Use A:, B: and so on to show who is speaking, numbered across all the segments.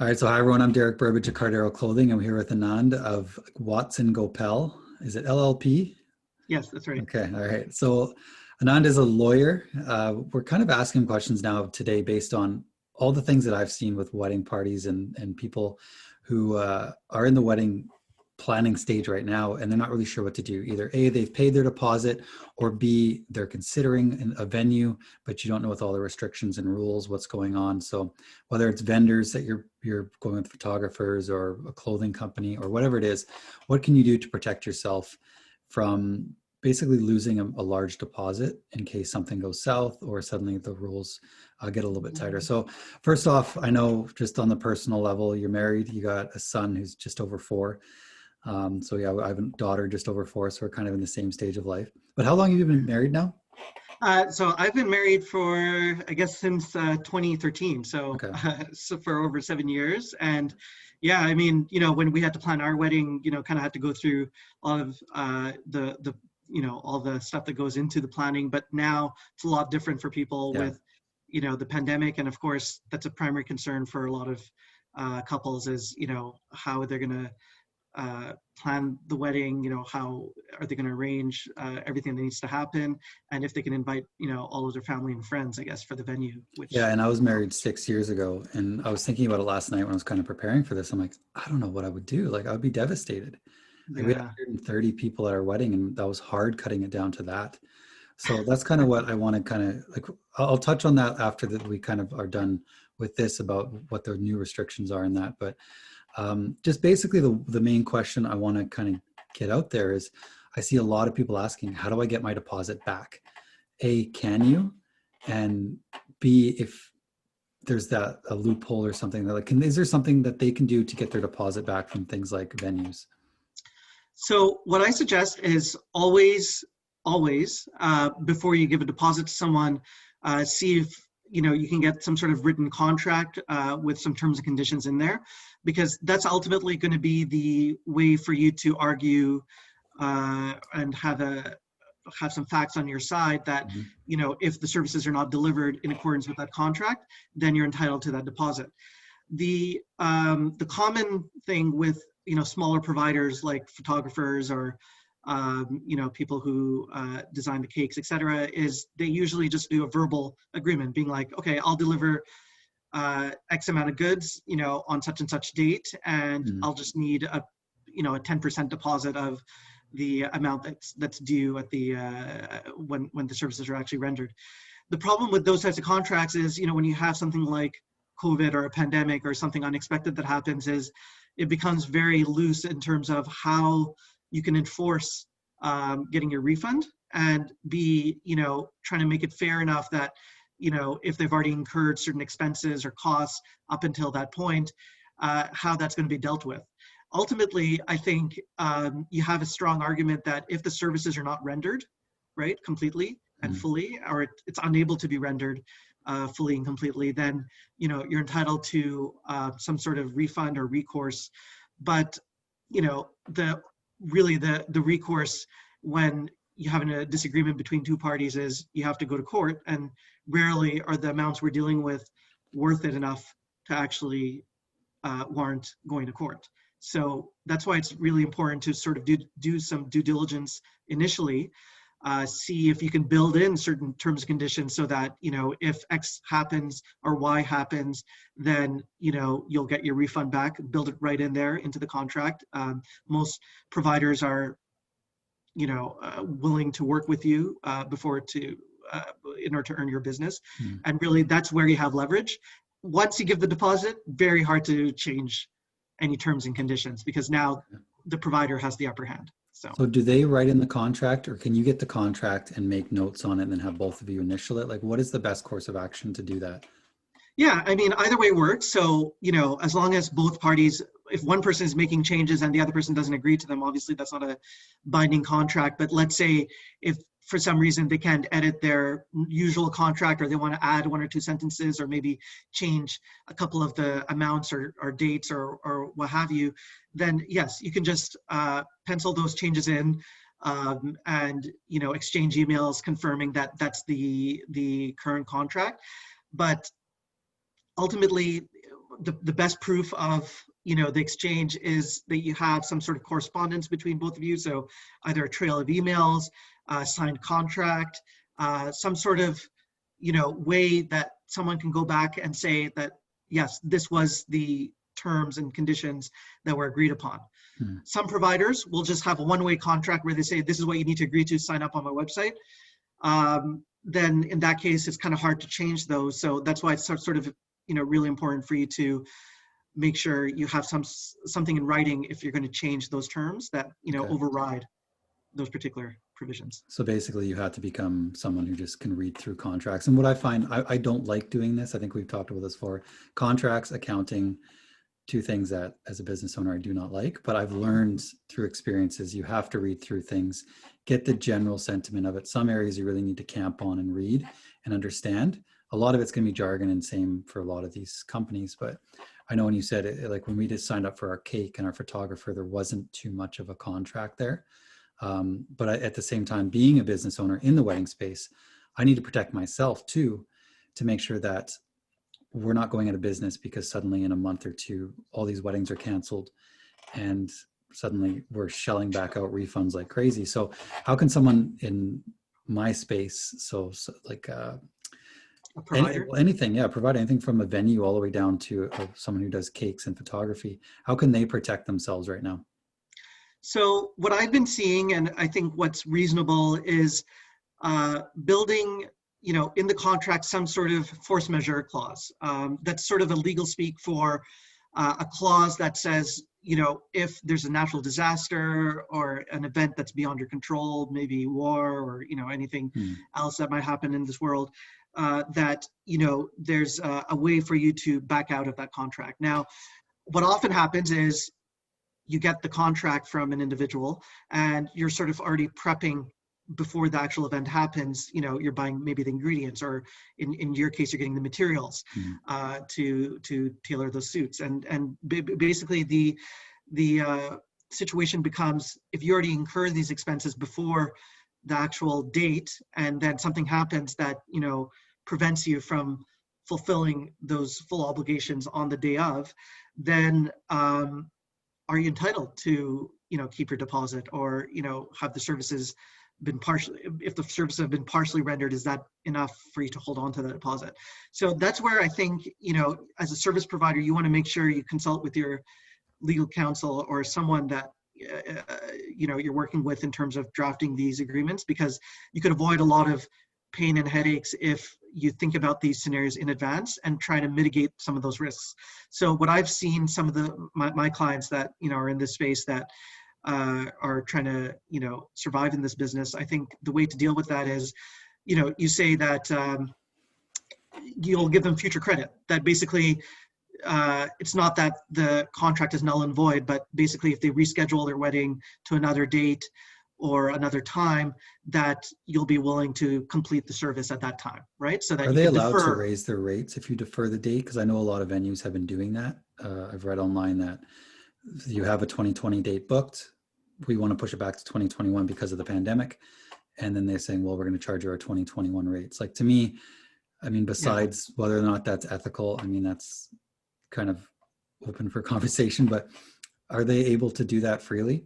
A: All right, so hi everyone, I'm Derek Burbidge of Cardero Clothing. I'm here with Anand of Watson Gopel. Is it LLP?
B: Yes, that's right.
A: Okay, all right. So Anand is a lawyer. We're kind of asking questions now today based on all the things that I've seen with wedding parties and people who are in the wedding planning stage right now, and they're not really sure what to do. Either A, they've paid their deposit, or B, they're considering a venue, but you don't know with all the restrictions and rules what's going on. So whether it's vendors that you're going with, photographers or a clothing company or whatever it is, what can you do to protect yourself from basically losing a large deposit in case something goes south or suddenly the rules get a little bit tighter. So first off, I know just on the personal level, you're married, you got a son who's just over 4. So yeah, I have a daughter just over 4, so we're kind of in the same stage of life. But how long have you been married now?
B: So I've been married for, I guess, since 2013. So,
A: Okay.
B: so for over 7 years. And yeah, I mean, when we had to plan our wedding, kind of had to go through all of all the stuff that goes into the planning. But now it's a lot different for people
A: Yeah.
B: with, the pandemic. And of course, that's a primary concern for a lot of couples is, how they're going to plan the wedding, how are they going to arrange everything that needs to happen, and if they can invite, all of their family and friends, I guess, for the venue,
A: Yeah,
B: which,
A: and I was married 6 years ago, and I was thinking about it last night when I was kind of preparing for this. I'm like, I don't know what I would do. Like, I would be devastated. Like, we had
B: yeah.
A: 130 people at our wedding, and that was hard cutting it down to that. So that's kind of what I want to kind of like. I'll touch on that after that we kind of are done with this about what the new restrictions are in that. But just basically the main question I want to kind of get out there is I see a lot of people asking, how do I get my deposit back? A, can you? And B, if there's that a loophole or something that like, is there something that they can do to get their deposit back from things like venues?
B: So what I suggest is always, before you give a deposit to someone, see if you can get some sort of written contract with some terms and conditions in there, because that's ultimately going to be the way for you to argue and have some facts on your side that
A: Mhm.
B: if the services are not delivered in accordance with that contract, then you're entitled to that deposit. The common thing with smaller providers like photographers or people who design the cakes, etc., is they usually just do a verbal agreement, being like, okay, I'll deliver X amount of goods, on such and such date, and
A: Mhm.
B: I'll just need a 10% deposit of the amount that's due at the when the services are actually rendered. The problem with those types of contracts is, when you have something like COVID or a pandemic or something unexpected that happens, is it becomes very loose in terms of how you can enforce getting your refund, and be, trying to make it fair enough that, if they've already incurred certain expenses or costs up until that point, how that's going to be dealt with. Ultimately, I think you have a strong argument that if the services are not rendered, right, completely and
A: Mhm.
B: fully, or it's unable to be rendered fully and completely, then you're entitled to some sort of refund or recourse. But the recourse when you're having a disagreement between two parties is you have to go to court, and rarely are the amounts we're dealing with worth it enough to actually warrant going to court. So that's why it's really important to sort of do some due diligence initially, see if you can build in certain terms and conditions so that, if X happens or Y happens, then, you'll get your refund back, build it right in there into the contract. Most providers are, willing to work with you uh, in order to earn your business.
A: Mhm.
B: And really that's where you have leverage. Once you give the deposit, very hard to change any terms and conditions, because now the provider has the upper hand. So.
A: So do they write in the contract, or can you get the contract and make notes on it and then have both of you initial it? Like, what is the best course of action to do that?
B: Yeah, I mean, either way works. So, as long as both parties, if one person is making changes and the other person doesn't agree to them, obviously that's not a binding contract. But let's say if for some reason they can't edit their usual contract, or they want to add one or two sentences, or maybe change a couple of the amounts or dates or what have you, then yes, you can just pencil those changes in, and, exchange emails confirming that that's the current contract. But ultimately, the best proof of, the exchange is that you have some sort of correspondence between both of you. So either a trail of emails, a signed contract, some sort of, way that someone can go back and say that, yes, this was the terms and conditions that were agreed upon. Some providers will just have a one-way contract where they say, this is what you need to agree to sign up on my website. Then in that case, it's kind of hard to change those. So that's why it's sort of, really important for you to make sure you have something in writing if you're going to change those terms that,
A: Okay.
B: override those particular provisions.
A: So basically you have to become someone who just can read through contracts. And what I find, I don't like doing this. I think we've talked about this before. Contracts, accounting, two things that as a business owner I do not like, but I've learned through experiences, you have to read through things, get the general sentiment of it. Some areas you really need to camp on and read and understand. A lot of it's going to be jargon, and same for a lot of these companies. But I know when you said it, like when we just signed up for our cake and our photographer, there wasn't too much of a contract there. But at the same time, being a business owner in the wedding space, I need to protect myself too, to make sure that we're not going out of business because suddenly in a month or two, all these weddings are canceled and suddenly we're shelling back out refunds like crazy. So how can someone in my space, so like
B: A provider?
A: anything, provide anything from a venue all the way down to someone who does cakes and photography, how can they protect themselves right now?
B: So what I've been seeing, and I think what's reasonable, is building, in the contract, some sort of force majeure clause. That's sort of a legal speak for a clause that says, if there's a natural disaster or an event that's beyond your control, maybe war or, anything else that might happen in this world, that, there's a way for you to back out of that contract. Now, what often happens is you get the contract from an individual and you're sort of already prepping before the actual event happens. You're buying maybe the ingredients, or in your case, you're getting the materials to tailor those suits. And basically the situation becomes, if you already incur these expenses before the actual date, and then something happens that, prevents you from fulfilling those full obligations on the day of, then are you entitled to, keep your deposit, or, have the services been if the services have been partially rendered, is that enough for you to hold on to the deposit? So that's where I think, as a service provider, you want to make sure you consult with your legal counsel or someone that, you're working with in terms of drafting these agreements, because you could avoid a lot of pain and headaches if you think about these scenarios in advance and try to mitigate some of those risks. So what I've seen, some of my clients that, are in this space that are trying to, survive in this business, I think the way to deal with that is, you say that you'll give them future credit. That basically, it's not that the contract is null and void, but basically if they reschedule their wedding to another date or another time, that you'll be willing to complete the service at that time, right? So that
A: Are
B: you
A: they
B: can
A: allowed to
B: defer.
A: raise their rates if you defer the date? Because I know a lot of venues have been doing that. I've read online that you have a 2020 date booked. We want to push it back to 2021 because of the pandemic. And then they're saying, well, we're going to charge you our 2021 rates. Like, to me, I mean, besides whether or not that's ethical, I mean, that's kind of open for conversation, but are they able to do that freely?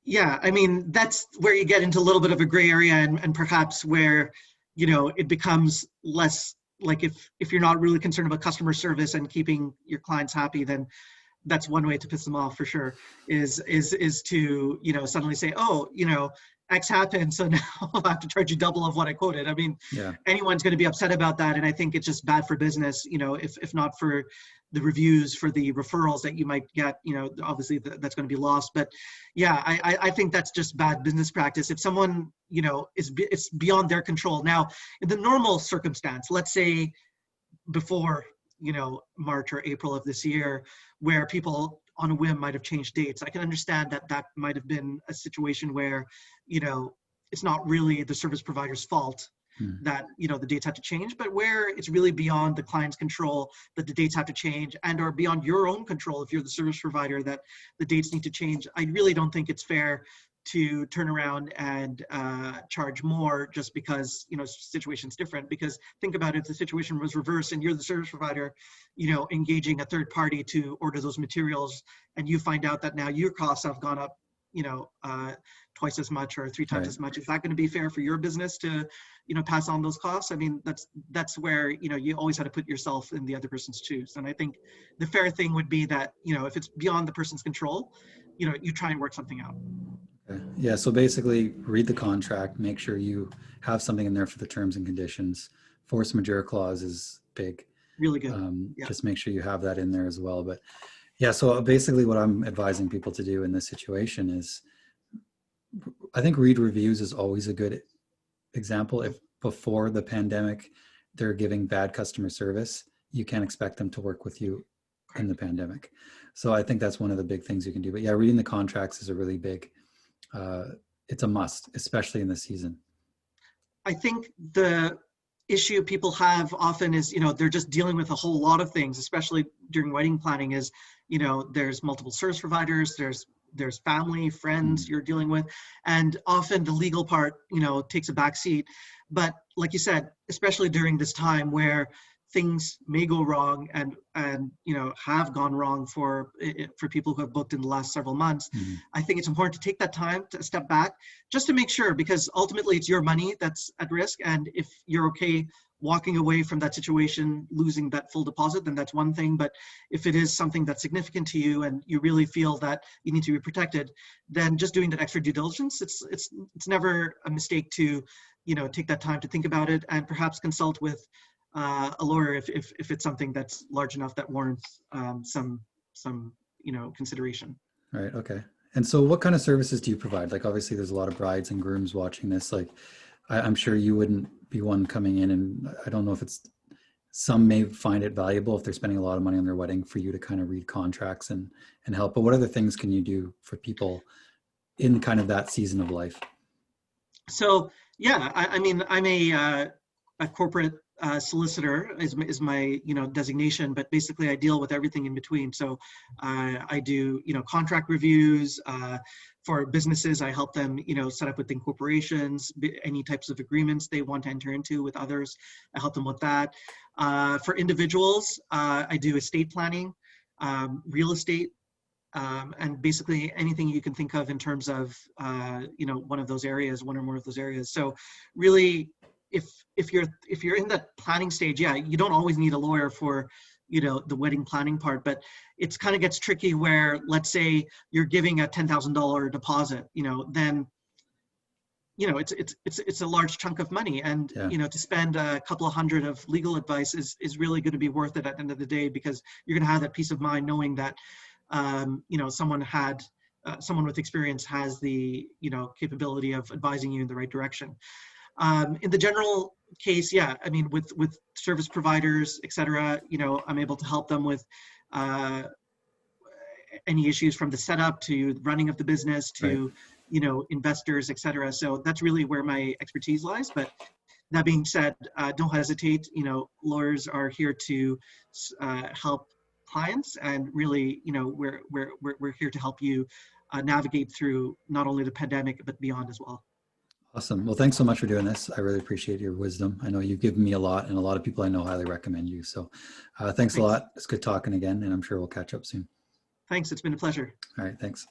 B: Yeah, I mean, that's where you get into a little bit of a gray area, and perhaps where, it becomes less like, if you're not really concerned about customer service and keeping your clients happy, then that's one way to piss them off for sure, is to, suddenly say, oh, X happened, so now I'll have to charge you double of what I quoted. I mean,
A: Yeah.
B: anyone's going to be upset about that. And I think it's just bad for business, if not for the reviews, for the referrals that you might get, obviously that's going to be lost. But yeah, I think that's just bad business practice. If someone, it's beyond their control. Now, in the normal circumstance, let's say before, March or April of this year, where people on a whim might have changed dates, I can understand that might have been a situation where, it's not really the service provider's fault that, the dates have to change, but where it's really beyond the client's control that the dates have to change, and or beyond your own control if you're the service provider that the dates need to change. I really don't think it's fair to turn around and charge more just because, situation's different. Because think about it, if the situation was reversed and you're the service provider, engaging a third party to order those materials, and you find out that now your costs have gone up, twice as much or three times
A: Right.
B: as much. Is that going to be fair for your business to, pass on those costs? I mean, that's where, you always have to put yourself in the other person's shoes. And I think the fair thing would be that, if it's beyond the person's control, you try and work something out.
A: Okay. Yeah. So basically, read the contract, make sure you have something in there for the terms and conditions. Force majeure clause is big.
B: Really good. Yeah.
A: Just make sure you have that in there as well. But yeah, so basically, what I'm advising people to do in this situation is, I think read reviews is always a good example. If before the pandemic they're giving bad customer service, you can't expect them to work with you in the pandemic. So I think that's one of the big things you can do. But yeah, reading the contracts is a really big, it's a must, especially in this season.
B: I think the issue people have often is, they're just dealing with a whole lot of things, especially during wedding planning, is, there's multiple service providers, there's family, friends you're dealing with, and often the legal part, takes a back seat. But like you said, especially during this time where things may go wrong and have gone wrong for people who have booked in the last several months, I think it's important to take that time to step back just to make sure, because ultimately it's your money that's at risk. And if you're okay walking away from that situation, losing that full deposit, then that's one thing. But if it is something that's significant to you and you really feel that you need to be protected, then just doing that extra due diligence, it's never a mistake to, take that time to think about it and perhaps consult with a lawyer if it's something that's large enough that warrants some consideration.
A: Right. Okay. And so what kind of services do you provide? Like, obviously there's a lot of brides and grooms watching this. Like, I'm sure you wouldn't be one coming in, and I don't know if some may find it valuable if they're spending a lot of money on their wedding for you to kind of read contracts and help. But what other things can you do for people in kind of that season of life?
B: So yeah, I mean, I'm a corporate solicitor is my designation, but basically I deal with everything in between. So I do contract reviews for businesses. I help them set up with incorporations, any types of agreements they want to enter into with others. I help them with that. For individuals, I do estate planning, real estate, and basically anything you can think of in terms of one of those areas, one or more of those areas. So really, if you're in that planning stage, yeah, you don't always need a lawyer for the wedding planning part, but it's kind of gets tricky where, let's say you're giving a $10,000 deposit, then it's a large chunk of money, and to spend a couple of hundred of legal advice is really going to be worth it at the end of the day, because you're going to have that peace of mind knowing that someone with experience has the capability of advising you in the right direction. In the general case, yeah, I mean, with service providers, et cetera, I'm able to help them with any issues from the setup to running of the business to, investors, et cetera. So that's really where my expertise lies. But that being said, don't hesitate. Lawyers are here to help clients, and really, we're here to help you navigate through not only the pandemic but beyond as well.
A: Awesome. Well, thanks so much for doing this. I really appreciate your wisdom. I know you've given me a lot, and a lot of people I know highly recommend you. So thanks a lot. It's good talking again, and I'm sure we'll catch up soon.
B: Thanks. It's been a pleasure.
A: All right. Thanks.